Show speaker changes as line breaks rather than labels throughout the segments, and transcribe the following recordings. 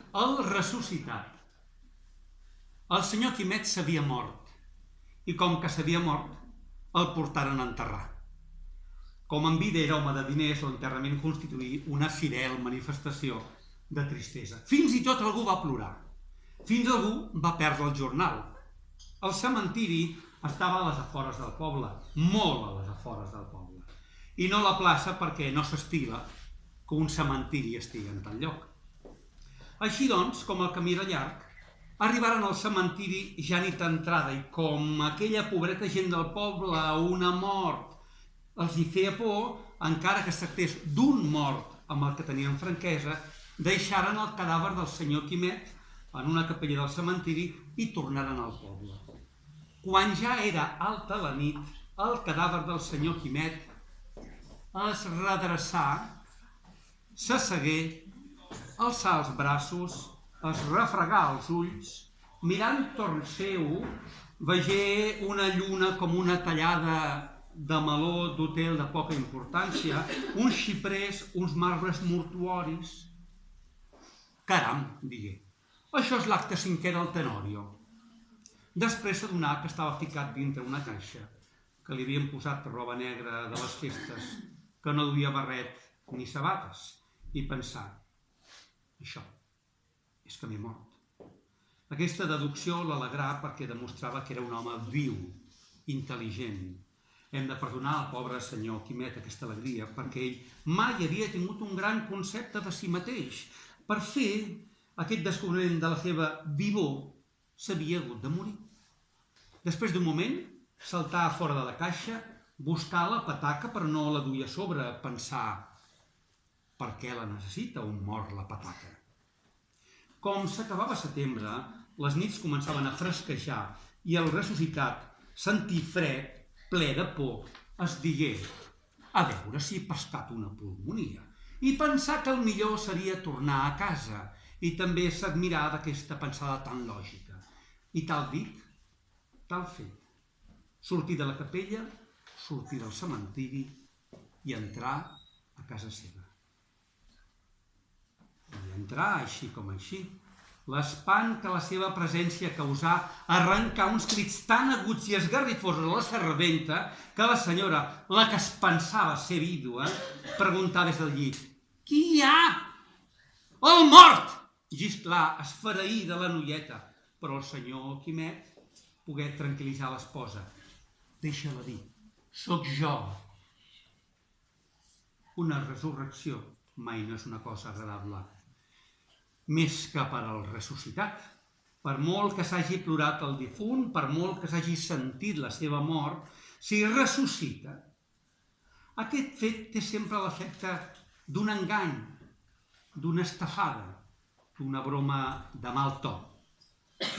El ressuscitat. El senyor Quimet s'havia mort, i com que s'havia mort, el portaren a enterrar. Com en vida era home de diners, l'enterrament constituí una fidel manifestació de tristesa. Fins i tot algú va plorar. Fins algú va perdre el jornal. El cementiri estava a les afores del poble, molt a les afores del poble, i no a la plaça perquè no s'estila que un cementiri estigui en tal lloc. Així doncs, com el camí era llarg, arribaren al cementiri ja nit d'entrada i com aquella pobreta gent del poble, una mort, els hi feia por, encara que es tractés d'un mort amb el que tenien franquesa, deixaren el cadàver del senyor Quimet en una capella del cementiri i tornaren al poble. Quan ja era alta la nit, el cadàver del senyor Quimet es redreçà, s'assegué, alçà els braços, es refregà els ulls, mirant torn seu, vegé una lluna com una tallada de meló d'hotel de poca importància, uns xiprers, uns marbres mortuoris. Caram, digué, això és l'acte cinquè del Tenorio. Després s'adonà que estava ficat dintre una caixa, que li havien posat roba negra de les festes, que no duia barret ni sabates, i pensà, això és que m'he mort. Aquesta deducció l'alegrà perquè demostrava que era un home viu, intel·ligent. Hem de perdonar al pobre senyor Quimet aquesta alegria perquè ell mai havia tingut un gran concepte de si mateix. Per fer aquest descobriment de la seva vivor s'havia hagut de morir. Després d'un moment, saltar a fora de la caixa, buscar la pataca però no la duia a sobre, pensar per què la necessita un mort la pataca. Com s'acabava setembre, les nits començaven a fresquejar i el ressuscitat, sentir fred, ple de por, es digué a veure si he pescat una pulmonia i pensar que el millor seria tornar a casa i també s'admirà d'aquesta pensada tan lògica. I tal dit, tal fet. Sortir de la capella, sortir del cementiri i entrar a casa seva. I entrar així com així. L'espant que la seva presència causà arrencar uns crits tan aguts i esgarrifosos a la serventa que la senyora, la que es pensava ser vídua, preguntà des del llit: «Qui hi ha?» «El mort!» Gisclà, esfereïda la noieta, però el senyor Quimet pogué tranquil·litzar l'esposa. «Deixa-la dir, sóc jo». Una resurrecció mai no és una cosa agradable. Més que per al ressuscitat. Per molt que s'hagi plorat el difunt, per molt que s'hagi sentit la seva mort, si ressuscita, aquest fet té sempre l'efecte d'un engany, d'una estafada, d'una broma de mal to.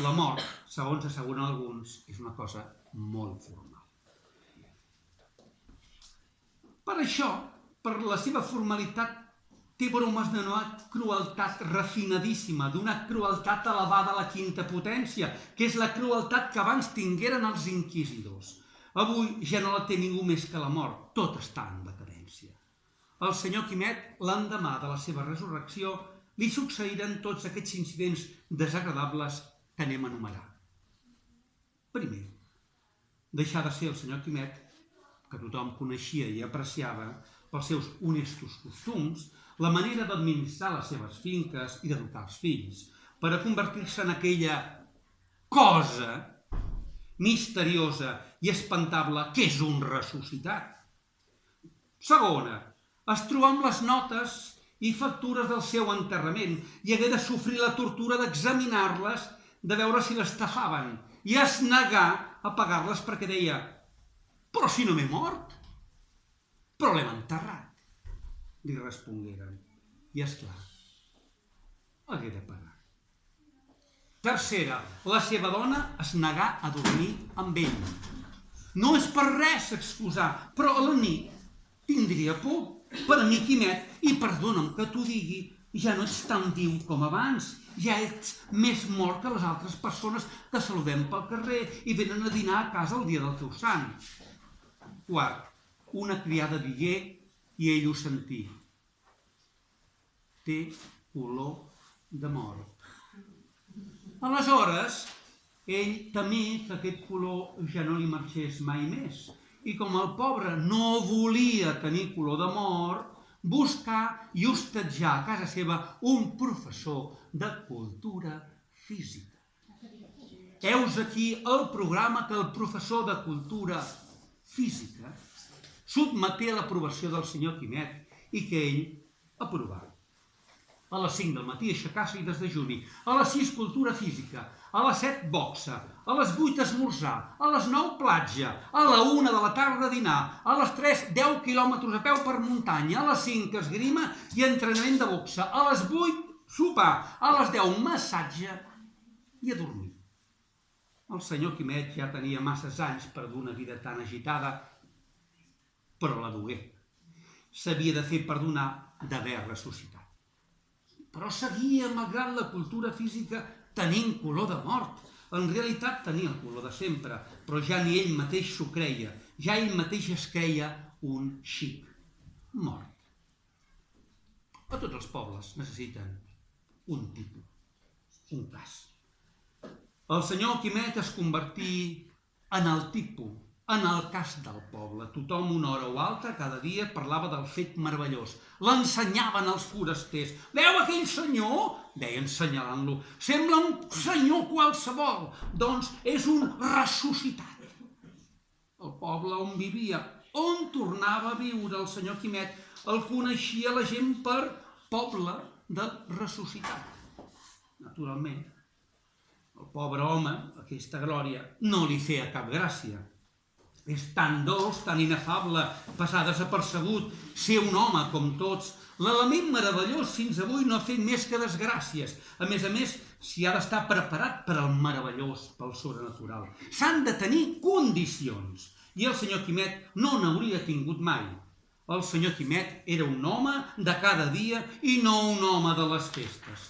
La mort, segons asseguren alguns, és una cosa molt formal. Per això, per la seva formalitat, té bromes d'una crueltat refinadíssima, d'una crueltat elevada a la quinta potència, que és la crueltat que abans tingueren els inquisidors. Avui ja no la té ningú més que la mort, tot està en decadència. Al senyor Quimet, l'endemà de la seva resurrecció, li succeiren tots aquests incidents desagradables que anem a enumerar. Primer, deixar de ser el senyor Quimet, que tothom coneixia i apreciava pels seus honestos costums, la manera d'administrar les seves finques i d'educar els fills, per a convertir-se en aquella cosa misteriosa i espantable que és un ressuscitat. Segona, es trobà amb les notes i factures del seu enterrament i hagué de sofrir la tortura d'examinar-les, de veure si l'estafaven, i es negà a pagar-les perquè deia: «Però si no m'he mort!» «Però l'hem enterrat», li respongueren. I, esclar, hagué de pagar. Tercera, la seva dona es negà a dormir amb ell. No és per res excusar, però a la nit tindria por. Per a mi, Quimet, i perdona'm que t'ho digui, ja no ets tan viu com abans. Ja ets més mort que les altres persones que saludem pel carrer i venen a dinar a casa el dia del teu sant. Quart, una criada digué i ell ho sentí: «Té olor de mort». Aleshores, ell temé que aquest color ja no li marxés mai més. I com el pobre no volia tenir color de mort, buscar i hostatjar a casa seva un professor de cultura física. Heus aquí el programa que el professor de cultura física sotmeté a l'aprovació del senyor Quimet i que ell aprovava. A les 5 del matí aixecar-se i desdejuni, a les 6 cultura física, a les 7 boxa, a les 8 esmorzar, a les 9 platja, a la 1 de la tarda dinar, a les 3 10 quilòmetres a peu per muntanya, a les 5 esgrima i entrenament de boxa, a les 8 sopar, a les 10 massatge i a dormir. El senyor Quimet ja tenia masses anys per dur una vida tan agitada, però la dugué. S'havia de fer perdonar d'haver ressuscitat. Però seguia, malgrat la cultura física, tenint color de mort. En realitat tenia el color de sempre, però ja ni ell mateix s'ho creia. Ja ell mateix es creia un xic mort. A tots els pobles necessiten un tipus, un cas. El senyor Quimet es convertí en el tipus, en el cas del poble. Tothom una hora o altra, cada dia, parlava del fet meravellós. L'ensenyaven els forasters. Veu aquell senyor? Deien assenyalant-lo. Sembla un senyor qualsevol. Doncs és un ressuscitat. El poble on vivia, on tornava a viure el senyor Quimet, el coneixia la gent per poble de ressuscitat. Naturalment, el pobre home, aquesta glòria, no li feia cap gràcia. És tan dolç, tan inefable, passar desapercebut, ser un home com tots. L'element meravellós fins avui no ha fet més que desgràcies. A més, s'hi ha d'estar preparat per al meravellós, pel sobrenatural. S'han de tenir condicions. I el senyor Quimet no n'hauria tingut mai. El senyor Quimet era un home de cada dia i no un home de les festes.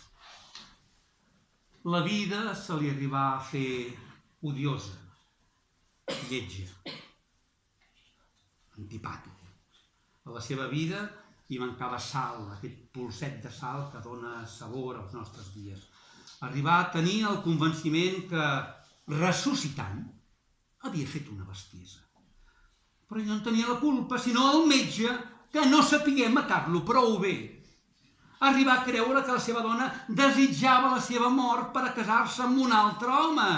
La vida se li arribà a fer odiosa, lletja, antipàtica. A la seva vida hi mancava sal, aquest polset de sal que dona sabor als nostres dies. Arribà a tenir el convenciment que, ressuscitant, havia fet una bestiesa. Però ell no en tenia la culpa, sinó el metge, que no sapigué matar-lo prou bé. Arribà a creure que la seva dona desitjava la seva mort per a casar-se amb un altre home.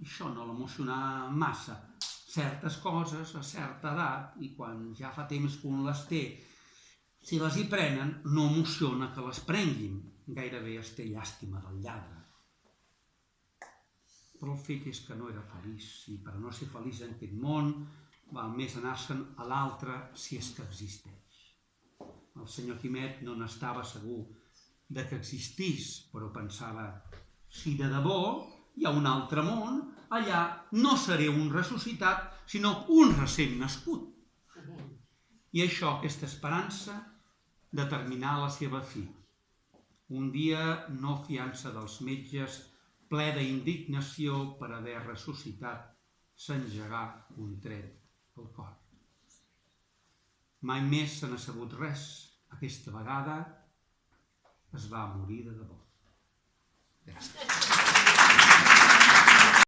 Això no l'emocionà massa. Certes coses a certa edat, i quan ja fa temps que un les té, si les hi prenen, no emociona que les prenguin. Gairebé es té llàstima del lladre. Però el fet és que no era feliç, i per no ser feliç en aquest món, val més anar-se'n a l'altre si és que existeix. El senyor Quimet no n'estava segur de que existís, però pensava, si de debò hi ha un altre món, allà no seré un ressuscitat, sinó un recent nascut. I això, aquesta esperança, determinà la seva fi. Un dia, no fiança dels metges, ple d'indignació per haver ressuscitat, s'engegà un tret al cor. Mai més se n'ha sabut res. Aquesta vegada es va morir de debò. Gràcies.